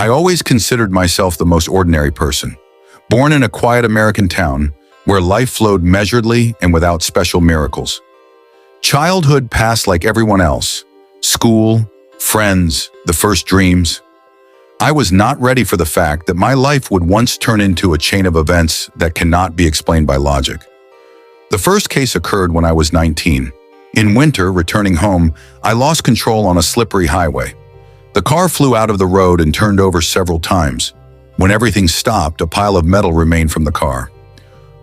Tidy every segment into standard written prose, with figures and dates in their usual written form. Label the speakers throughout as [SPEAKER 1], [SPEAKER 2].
[SPEAKER 1] I always considered myself the most ordinary person, born in a quiet American town where life flowed measuredly and without special miracles. Childhood passed like everyone else. School, friends, the first dreams. I was not ready for the fact that my life would once turn into a chain of events that cannot be explained by logic. The first case occurred when I was 19. In winter, returning home, I lost control on a slippery highway. The car flew out of the road and turned over several times. When everything stopped, a pile of metal remained from the car.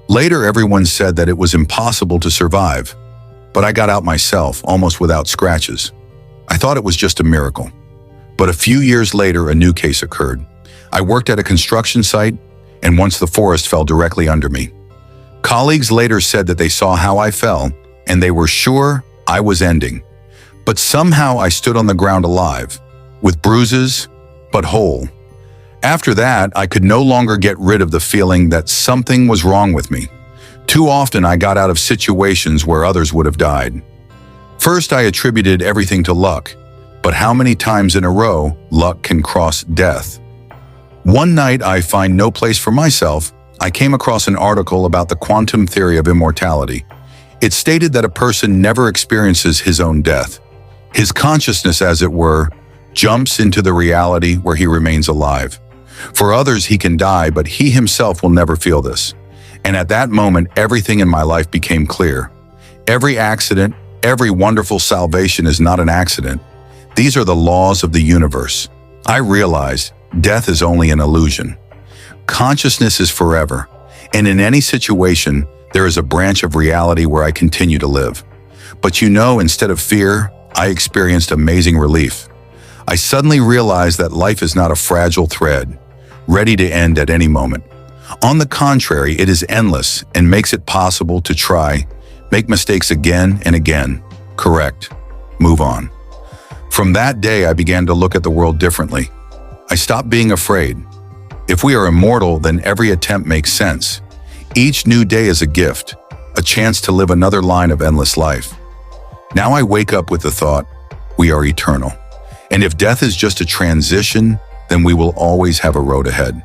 [SPEAKER 1] Later, everyone said that it was impossible to survive, but I got out myself, almost without scratches. I thought it was just a miracle. But a few years later, a new case occurred. I worked at a construction site, and once the forest fell directly under me. Colleagues later said that they saw how I fell, and they were sure I was ending. But somehow I stood on the ground alive, with bruises, but whole. After that, I could no longer get rid of the feeling that something was wrong with me. Too often I got out of situations where others would have died. First, I attributed everything to luck, but how many times in a row luck can cross death? One night, I find no place for myself, I came across an article about the quantum theory of immortality. It stated that a person never experiences his own death. His consciousness, as it were, jumps into the reality where he remains alive. For others, he can die, but he himself will never feel this. And at that moment, everything in my life became clear. Every accident, every wonderful salvation is not an accident. These are the laws of the universe. I realized death is only an illusion. Consciousness is forever, and in any situation, there is a branch of reality where I continue to live. But instead of fear, I experienced amazing relief. I suddenly realized that life is not a fragile thread, ready to end at any moment. On the contrary, it is endless and makes it possible to try, make mistakes again and again, correct, move on. From that day, I began to look at the world differently. I stopped being afraid. If we are immortal, then every attempt makes sense. Each new day is a gift, a chance to live another line of endless life. Now I wake up with the thought, we are eternal. And if death is just a transition, then we will always have a road ahead.